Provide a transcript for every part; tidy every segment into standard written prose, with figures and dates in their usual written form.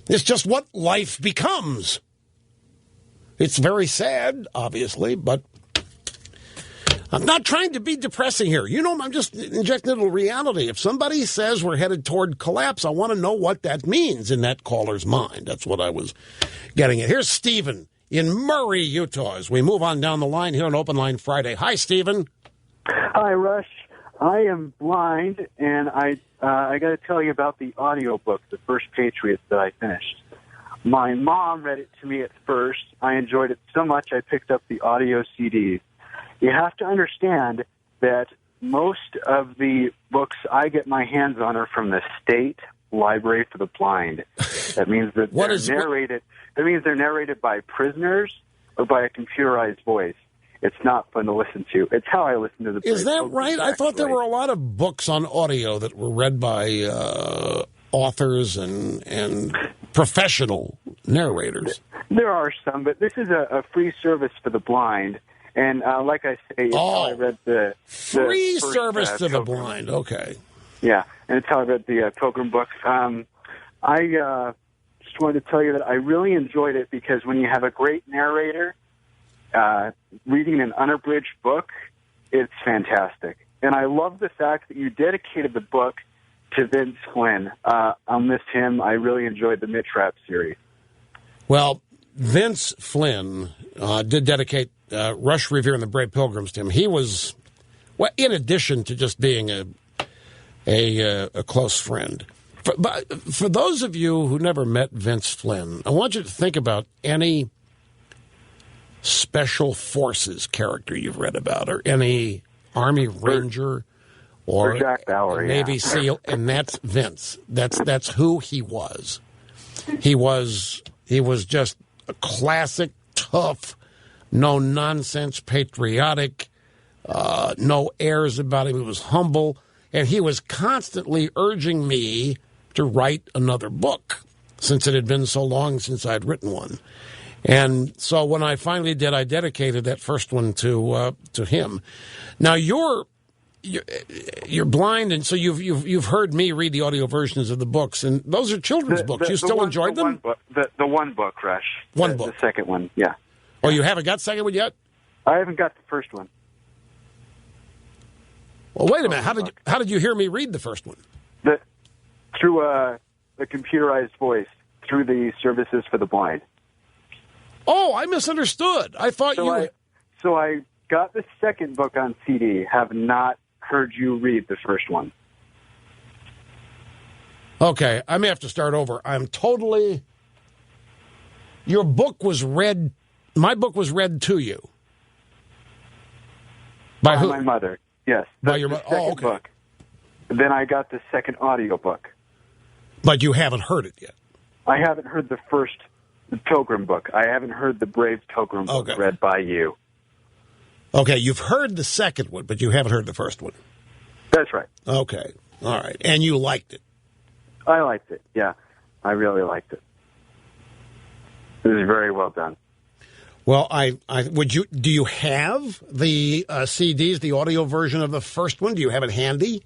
It's just what life becomes. It's very sad, obviously, but I'm not trying to be depressing here. You know, I'm just injecting a little reality. If somebody says we're headed toward collapse, I want to know what that means in that caller's mind. That's what I was getting at. Here's Stephen in Murray, Utah, as we move on down the line here on Open Line Friday. Hi, Stephen. Hi, Rush. I am blind, and I got to tell you about the audiobook, The First Patriots, that I finished. My mom read it to me at first. I enjoyed it so much I picked up the audio CDs. You have to understand that most of the books I get my hands on are from the State Library for the Blind. That means that they're narrated. That means they're narrated by prisoners or by a computerized voice. It's not fun to listen to. It's how I listen to the. Is that right? I thought there were a lot of books on audio that were read by authors and professional narrators. There are some, but this is a free service for the blind. And like I say, it's how I read the free first, service to the Pilgrim. blind. Okay. Yeah, and it's how I read the Pilgrim books. I just wanted to tell you that I really enjoyed it because when you have a great narrator reading an unabridged book, it's fantastic. And I love the fact that you dedicated the book to Vince Flynn. I'll miss him. I really enjoyed the Mitch Rapp series. Well, Vince Flynn did dedicate Rush Revere and the Brave Pilgrims to him. He was, well, in addition to just being a close friend. For those of you who never met Vince Flynn, I want you to think about any Special Forces character you've read about, or any Army Ranger, or Jack Bauer, Navy SEAL, and that's Vince. That's who he was. He was just a classic, tough, no-nonsense, patriotic, no airs about him. He was humble, and he was constantly urging me to write another book since it had been so long since I'd written one. And so when I finally did, I dedicated that first one to him. Now you're blind, and so you've heard me read the audio versions of the books, and those are children's books. You still enjoyed them? The one book, Rush. One book. The second one, yeah. Oh, you haven't got the second one yet? I haven't got the first one. Well, wait a minute. How did you hear me read the first one? Through the computerized voice, through the services for the blind. Oh, I misunderstood. I thought So I got the second book on CD, have not heard you read the first one. Okay, I may have to start over. Your book was read, my book was read to you. By who? My mother, yes. By your mother. Oh, okay. Book. Then I got the second audio book. But you haven't heard it yet? I haven't heard the first Pilgrim book. I haven't heard the Brave Pilgrim book read by you. Okay, you've heard the second one, but you haven't heard the first one. That's right. Okay, all right. And you liked it? I liked it, yeah. I really liked it. It was very well done. Well, do you have the CDs, the audio version of the first one? Do you have it handy?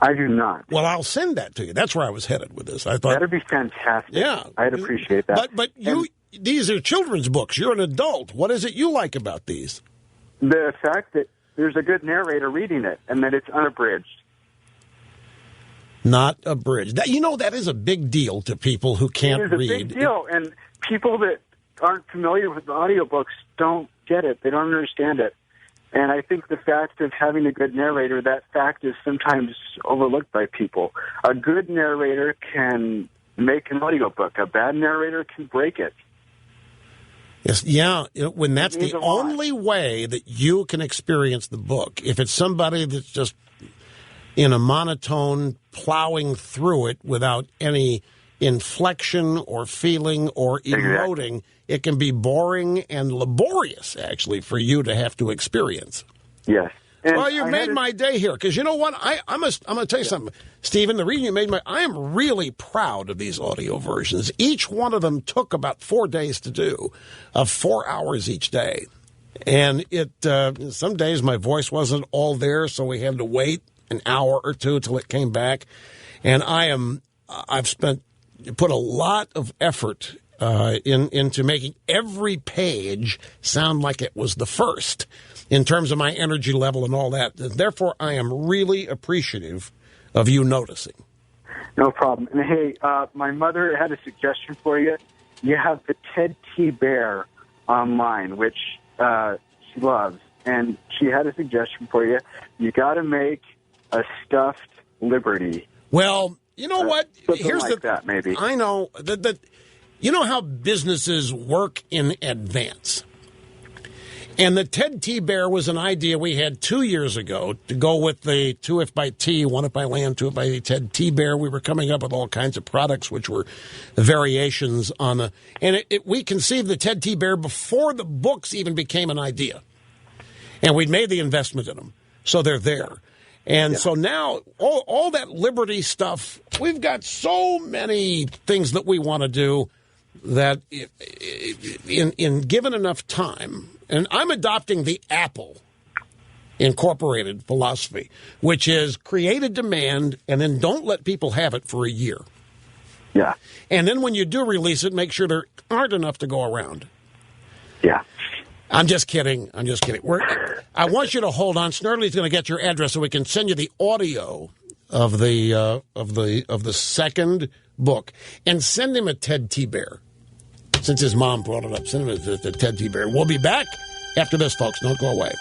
I do not. Well, I'll send that to you. That's where I was headed with this. I thought that'd be fantastic. Yeah, I'd appreciate that. But these are children's books. You're an adult. What is it you like about these? The fact that there's a good narrator reading it, and that it's unabridged. Not abridged. That is a big deal to people who can't read. It is a big deal, and people that aren't familiar with audiobooks don't get it. They don't understand it. And I think the fact of having a good narrator, that fact is sometimes overlooked by people. A good narrator can make an audiobook. A bad narrator can break it. Yes, yeah, when that's the only way that you can experience the book. If it's somebody that's just in a monotone, plowing through it without any inflection or feeling or emoting, it can be boring and laborious, actually, for you to have to experience. Yes. And well, you made my day here, because you know what? I'm going to tell you something, Stephen. The reason you made I am really proud of these audio versions. Each one of them took about 4 days to do, 4 hours each day. And some days my voice wasn't all there, so we had to wait an hour or two till it came back. And I've spent put a lot of effort into making every page sound like it was the first in terms of my energy level and all that. Therefore, I am really appreciative of you noticing. No problem. And hey, my mother had a suggestion for you. You have the Ted T. Bear online, which she loves. And she had a suggestion for you. You got to make a stuffed Liberty. Well, you know what? Here's like that, maybe. I know that. You know how businesses work in advance. And the Ted T. Bear was an idea we had 2 years ago to go with the 2 by T, 1 by Land, 2 by Ted T. Bear. We were coming up with all kinds of products which were variations on the... And we conceived the Ted T. Bear before the books even became an idea. And we'd made the investment in them. So they're there. And so now, all that Liberty stuff, we've got so many things that we want to do that in given enough time, and I'm adopting the Apple Incorporated philosophy, which is create a demand and then don't let people have it for a year. Yeah. And then when you do release it, make sure there aren't enough to go around. Yeah. I'm just kidding. I want you to hold on. Snerdley's going to get your address so we can send you the audio of the second book, and send him a Ted T. Bear. Since his mom brought it up, send him a Ted T. Bear. We'll be back after this, folks. Don't go away.